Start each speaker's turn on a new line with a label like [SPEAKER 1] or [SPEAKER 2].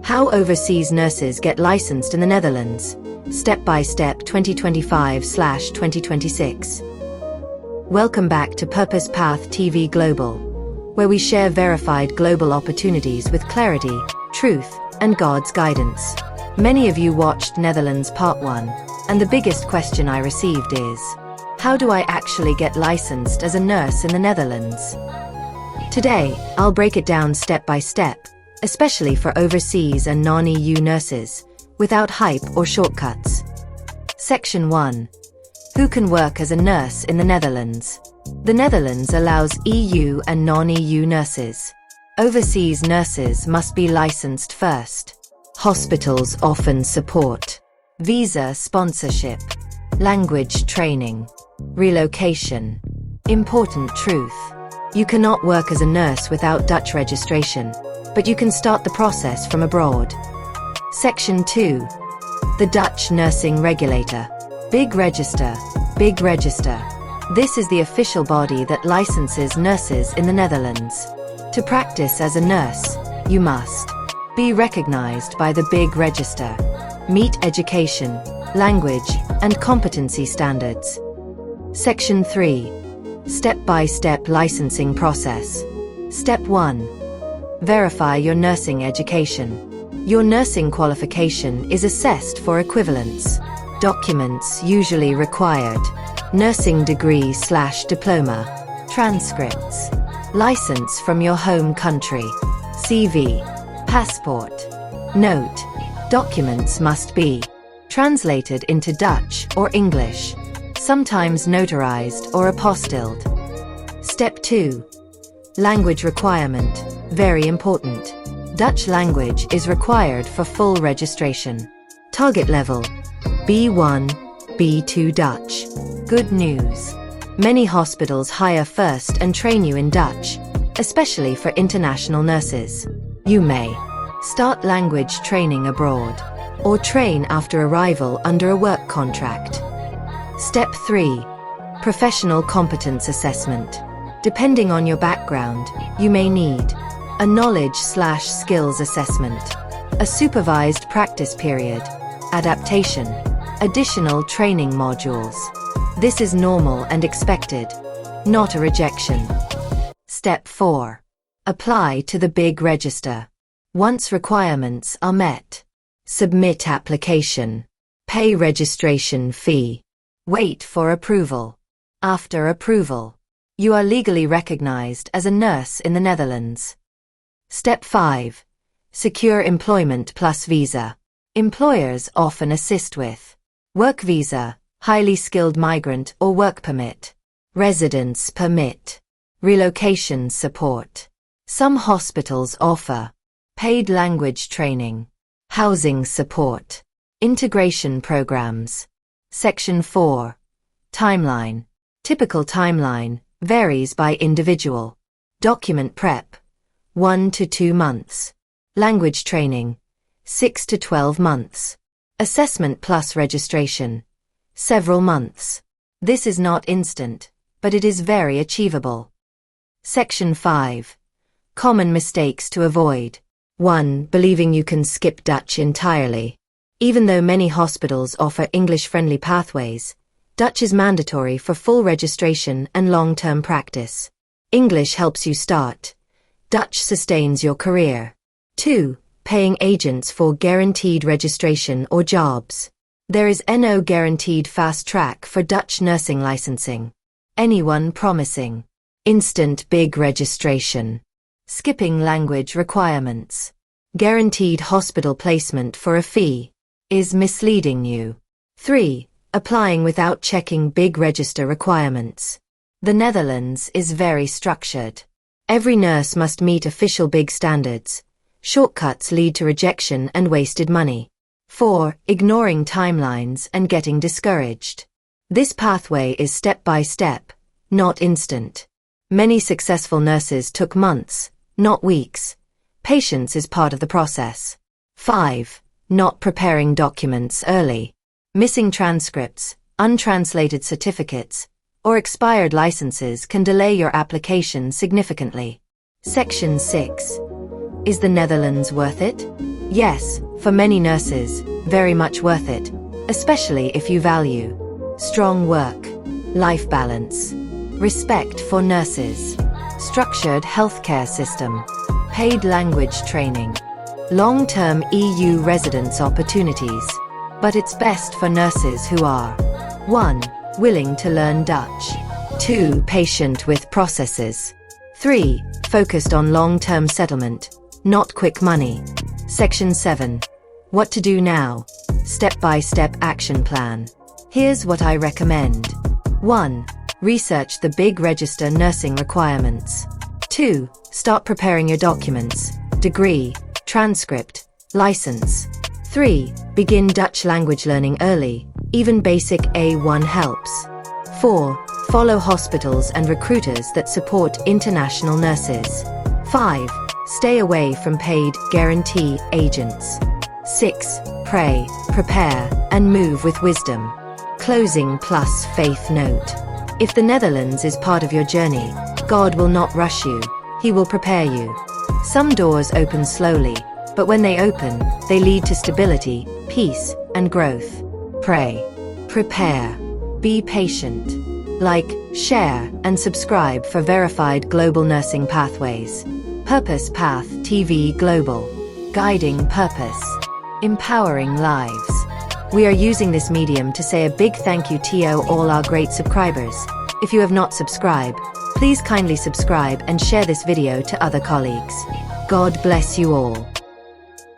[SPEAKER 1] How overseas nurses get licensed in the Netherlands. Step by step 2025/2026. Welcome back to Purpose Path TV Global, where we share verified global opportunities with clarity, truth, and God's guidance. Many of you watched Netherlands Part 1, and the biggest question I received is, how do I actually get licensed as a nurse in the Netherlands? Today, I'll break it down step by step, especially for overseas and non-EU nurses, without hype or shortcuts. Section 1. Who can work as a nurse in the Netherlands? The Netherlands allows EU and non-EU nurses. Overseas nurses must be licensed first. Hospitals often support visa sponsorship, language training, relocation. Important truth. You cannot work as a nurse without Dutch registration, but you can start the process from abroad. Section 2. The Dutch Nursing Regulator. Big Register. Big Register. This is the official body that licenses nurses in the Netherlands. To practice as a nurse, you must be recognized by the Big Register, meet education, language, and competency standards. Section 3. Step-by-step licensing process. Step 1. Verify your nursing education. Your nursing qualification is assessed for equivalence. Documents usually required: nursing degree/diploma, transcripts, license from your home country, CV, passport. Note: documents must be translated into Dutch or English, sometimes notarized or apostilled. Step 2. Language requirement. Very important. Dutch language is required for full registration. Target level: B1, B2 Dutch. Good news. Many hospitals hire first and train you in Dutch, especially for international nurses. You may start language training abroad, or train after arrival under a work contract. Step 3. Professional competence assessment. Depending on your background, you may need a knowledge/skills assessment, a supervised practice period, adaptation, additional training modules. This is normal and expected, not a rejection. Step 4. Apply to the Big Register. Once requirements are met, submit application, pay registration fee, wait for approval. After approval, you are legally recognized as a nurse in the Netherlands. Step 5. Secure employment plus visa. Employers often assist with work visa, highly skilled migrant or work permit, residence permit, relocation support. Some hospitals offer paid language training, housing support, integration programs. Section 4. Timeline. Typical timeline varies by individual. Document prep: 1 to 2 months. Language training: 6 to 12 months. Assessment plus registration: several months. This is not instant, but it is very achievable. Section 5. Common mistakes to avoid. 1. Believing you can skip Dutch entirely. Even though many hospitals offer English-friendly pathways, Dutch is mandatory for full registration and long-term practice. English helps you start. Dutch sustains your career. 2. Paying agents for guaranteed registration or jobs. There is no guaranteed fast track for Dutch nursing licensing. Anyone promising instant big registration, skipping language requirements, guaranteed hospital placement for a fee, is misleading you. 3. Applying without checking big register requirements. The Netherlands is very structured. Every nurse must meet official big standards. Shortcuts lead to rejection and wasted money. 4. Ignoring timelines and getting discouraged. This pathway is step by step, not instant. Many successful nurses took months, not weeks. Patience is part of the process. 5. Not preparing documents early. Missing transcripts, untranslated certificates, or expired licenses can delay your application significantly. Section 6. Is the Netherlands worth it? Yes, for many nurses, very much worth it, especially if you value strong work-life balance, respect for nurses, structured healthcare system, paid language training, long-term EU residence opportunities. But it's best for nurses who are 1. Willing to learn Dutch, 2. Patient with processes, 3. Focused on long-term settlement, not quick money. Section 7. What to do now? Step-by-step action plan. Here's what I recommend. 1. Research the big register nursing requirements. 2. Start preparing your documents, degree, transcript, license. 3. Begin Dutch language learning early, even basic A1 helps. 4. Follow hospitals and recruiters that support international nurses. 5. Stay away from paid guarantee agents. 6. Pray, prepare, and move with wisdom. Closing plus faith note. If the Netherlands is part of your journey, God will not rush you. He will prepare you. Some doors open slowly, but when they open, they lead to stability, peace, and growth. Pray. Prepare. Be patient. Like, share, and subscribe for verified global nursing pathways. Purpose Path TV Global. Guiding purpose. Empowering lives. We are using this medium to say a big thank you to all our great subscribers. If you have not subscribed, please kindly subscribe and share this video to other colleagues. God bless you all.